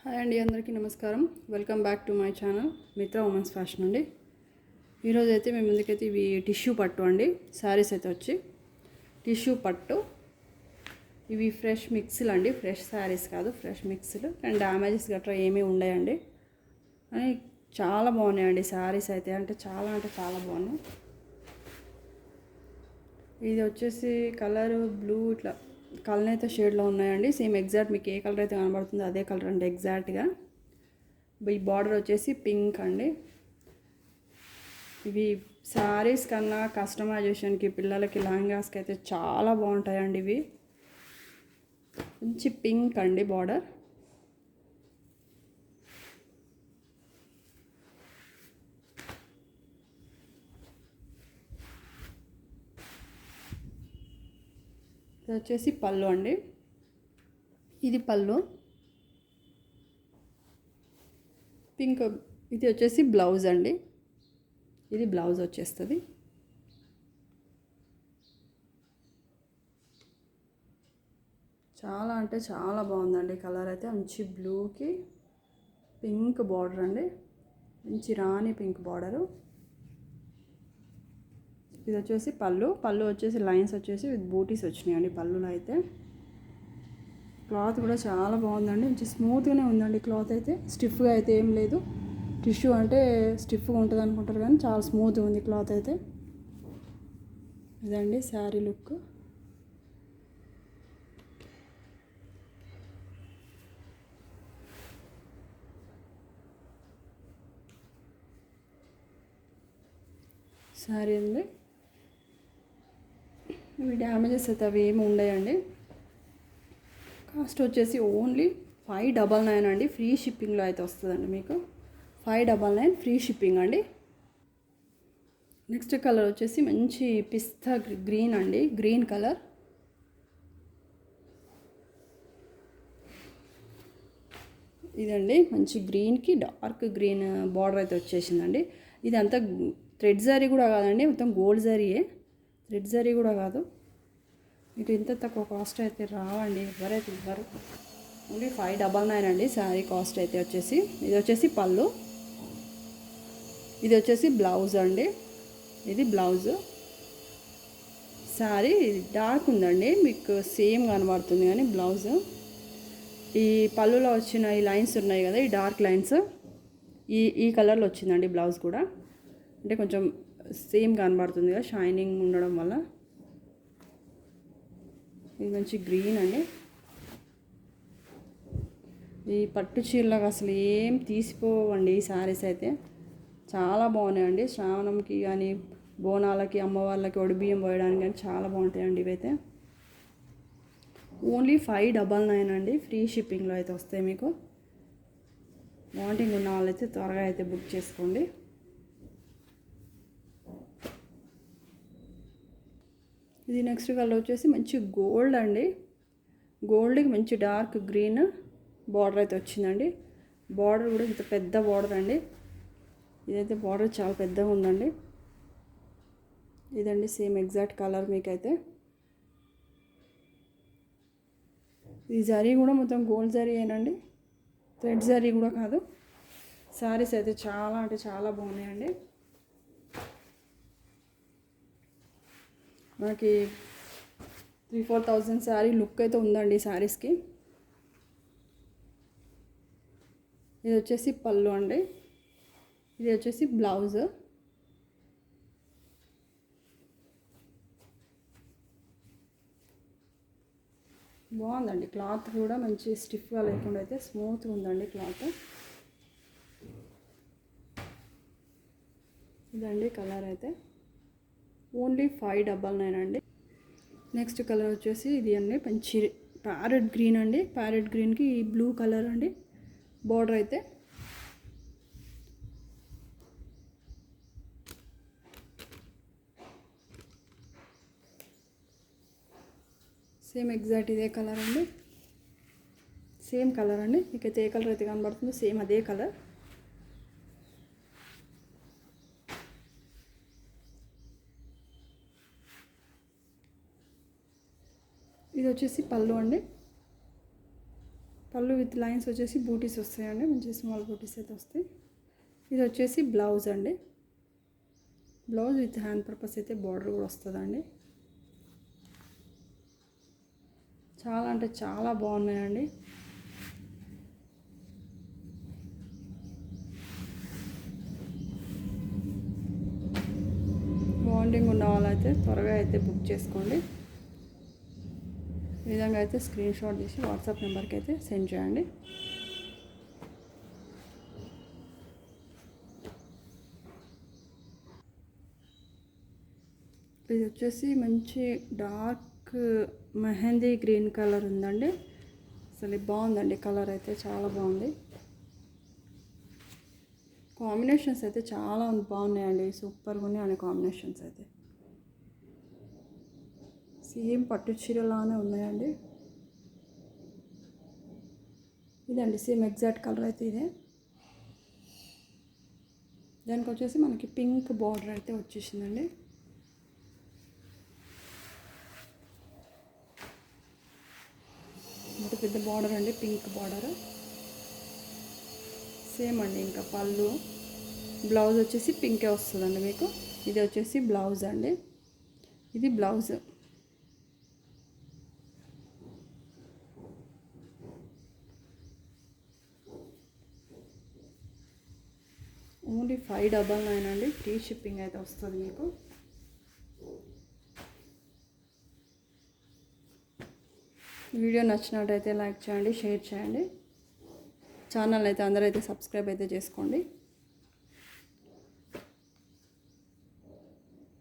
Hi అండి, అందరికీ నమస్కారం. Welcome back to my channel మిత్ర ఉమెన్స్ ఫ్యాషన్ అండి. ఈరోజు అయితే మేము ముందుకైతే ఇవి టిష్యూ పట్టు అండి. శారీస్ అయితే వచ్చి టిష్యూ పట్టు. ఇవి ఫ్రెష్ మిక్స్లు అండి, ఫ్రెష్ శారీస్ కాదు, ఫ్రెష్ మిక్స్లు. అండ్ డ్యామేజెస్ గట్రా ఏమీ ఉండయండి. అని చాలా బాగున్నాయండి శారీస్ అయితే, అంటే చాలా బాగున్నాయి. ఇది వచ్చేసి కలర్ బ్లూ, ఇట్లా కలర్ అయితే షేడ్లో ఉన్నాయండి. సేమ్ ఎగ్జాక్ట్ మీకు ఏ కలర్ అయితే కనబడుతుందో అదే కలర్ అండి ఎగ్జాక్ట్గా. ఈ బార్డర్ వచ్చేసి పింక్ అండి. ఇవి శారీస్ కన్నా కస్టమైజేషన్కి, పిల్లలకి లెహంగాస్కి అయితే చాలా బాగుంటాయండి. ఇవి మంచి పింక్ అండి బార్డర్. ఇది వచ్చేసి పళ్ళు అండి. ఇది పళ్ళు పింక్. ఇది వచ్చేసి బ్లౌజ్ అండి. ఇది బ్లౌజ్ వచ్చేస్తుంది. చాలా అంటే చాలా బాగుందండి కలర్ అయితే. మంచి బ్లూకి పింక్ బార్డర్ అండి, మంచి రాణి పింక్ బార్డరు. ఇది వచ్చేసి పళ్ళు వచ్చేసి లైన్స్ వచ్చేసి విత్ బూటీస్ వచ్చినాయండి పళ్ళులో అయితే. క్లాత్ కూడా చాలా బాగుందండి, మంచి స్మూత్గానే ఉందండి క్లాత్ అయితే. స్టిఫ్గా అయితే ఏం లేదు. టిష్యూ అంటే స్టిఫ్గా ఉంటుంది అనుకుంటారు, కానీ చాలా స్మూత్గా ఉంది క్లాత్ అయితే. ఇదండి శారీ లుక్. శారీ ఉంది. ఇవి డ్యామేజెస్ అయితే అవి ఏమి ఉండయండి. కాస్ట్ వచ్చేసి ఓన్లీ 599 అండి. ఫ్రీ షిప్పింగ్లో అయితే వస్తుందండి మీకు. 599 ఫ్రీ షిప్పింగ్ అండి. నెక్స్ట్ కలర్ వచ్చేసి మంచి పిస్తా గ్రీన్ అండి, గ్రీన్ కలర్. ఇదండి మంచి గ్రీన్కి డార్క్ గ్రీన్ బార్డర్ అయితే వచ్చేసిందండి. ఇదంతా థ్రెడ్ జరీ కూడా కాదండి, మొత్తం గోల్డ్ జరీయే, థ్రెడ్ జరీ కూడా కాదు. మీకు ఇంత తక్కువ కాస్ట్ అయితే రావండి, ఎవరైతే ఇవ్వరు. ఓన్లీ 599 అండి శారీ కాస్ట్ అయితే వచ్చేసి. ఇది వచ్చేసి పళ్ళు, ఇది వచ్చేసి బ్లౌజ్ అండి. ఇది బ్లౌజ్. శారీ డార్క్ ఉందండి, మీకు సేమ్ కనబడుతుంది కానీ బ్లౌజ్. ఈ పళ్ళులో వచ్చిన ఈ లైన్స్ ఉన్నాయి కదా, ఈ డార్క్ లైన్స్, ఈ కలర్లో వచ్చిందండి బ్లౌజ్ కూడా. అంటే కొంచెం సేమ్ కనబడుతుంది కదా షైనింగ్ ఉండడం వల్ల. ఇది మంచి గ్రీన్ అండి. ఈ పట్టు చీరలకు అసలు ఏం తీసిపోవండి ఈ శారీస్ అయితే. చాలా బాగున్నాయండి. శ్రావణంకి కానీ, బోనాలకి, అమ్మవార్లకి ఒడిబియ్యం పోయడానికి కానీ చాలా బాగుంటాయండి ఇవైతే. ఓన్లీ 599 అండి. ఫ్రీ షిప్పింగ్లో అయితే వస్తాయి మీకు. వాంటింగ్ ఉన్న వాళ్ళైతే త్వరగా అయితే బుక్ చేసుకోండి. ఇది నెక్స్ట్ కలర్ వచ్చేసి మంచి గోల్డ్ అండి. గోల్డ్కి మంచి డార్క్ గ్రీన్ బార్డర్ అయితే వచ్చిందండి. బార్డర్ కూడా ఇంత పెద్ద బార్డర్ అండి. ఇదైతే బార్డర్ చాలా పెద్దగా ఉందండి. ఇదండి సేమ్ ఎగ్జాక్ట్ కలర్ మీకైతే. ఈ జరీ కూడా మొత్తం గోల్డ్ జరీ ఏనండి, థ్రెడ్ జరీ కూడా కాదు. శారీస్ అయితే చాలా అంటే చాలా బాగున్నాయండి. మనకి 3,000-4,000 శారీ లుక్ అయితే ఉందండి శారీస్కి. ఇది వచ్చేసి పళ్ళు అండి. ఇది వచ్చేసి బ్లౌజ్. బాగుందండి క్లాత్ కూడా, మంచి స్టిఫ్గా లేకుండా అయితే స్మూత్గా ఉందండి క్లాత్. ఇదండి కలర్ అయితే. ఓన్లీ 599 అండి. నెక్స్ట్ కలర్ వచ్చేసి ఇది అండి, మంచి ప్యారెట్ గ్రీన్ అండి. ప్యారెట్ గ్రీన్కి ఈ బ్లూ కలర్ అండి బార్డర్ అయితే. సేమ్ ఎగ్జాక్ట్ ఇదే కలర్ అండి, సేమ్ కలర్ అండి. మీకైతే ఏ కలర్ అయితే కనబడుతుందో సేమ్ అదే కలర్. ఇది వచ్చేసి పళ్ళు అండి. పళ్ళు విత్ లైన్స్ వచ్చేసి బూటీస్ వస్తాయండి, మంచి స్మాల్ బూటీస్ అయితే వస్తాయి. ఇది వచ్చేసి బ్లౌజ్ అండి. బ్లౌజ్ విత్ హ్యాండ్ పర్పస్ అయితే బార్డర్ కూడా వస్తుందండి. చాలా అంటే చాలా బాగున్నాయండి. వాంటింగ్ ఉన్న వాళ్ళైతే త్వరగా అయితే బుక్ చేసుకోండి. ఈ విధంగా అయితే స్క్రీన్ షాట్ చేసి వాట్సాప్ నెంబర్కి అయితే సెండ్ చేయండి. ఇది వచ్చేసి మంచి డార్క్ మెహందీ గ్రీన్ కలర్ ఉందండి. అసలు బాగుందండి, కలర్ అయితే చాలా బాగుంది. కాంబినేషన్స్ అయితే చాలా బాగున్నాయండి, సూపర్గా ఉన్నాయండి కాంబినేషన్స్ అయితే. సేమ్ పట్టు చీరలానే ఉన్నాయండి. ఇదండి సేమ్ ఎగ్జాక్ట్ కలర్ అయితే ఇదే. దానికి వచ్చేసి మనకి పింక్ బార్డర్ అయితే వచ్చేసిందండి. ఇంత పెద్ద బార్డర్ అండి, పింక్ బార్డర్. సేమ్ అండి, ఇంకా పళ్ళు బ్లౌజ్ వచ్చేసి పింకే వస్తుందండి మీకు. ఇది వచ్చేసి బ్లౌజ్ అండి, ఇది బ్లౌజ్. ఓన్లీ 599 అండి, ఫ్రీ షిప్పింగ్ అయితే వస్తుంది మీకు. వీడియో నచ్చినట్టయితే లైక్ చేయండి, షేర్ చేయండి. ఛానల్ అయితే అందరూ అయితే సబ్స్క్రైబ్ అయితే చేసుకోండి.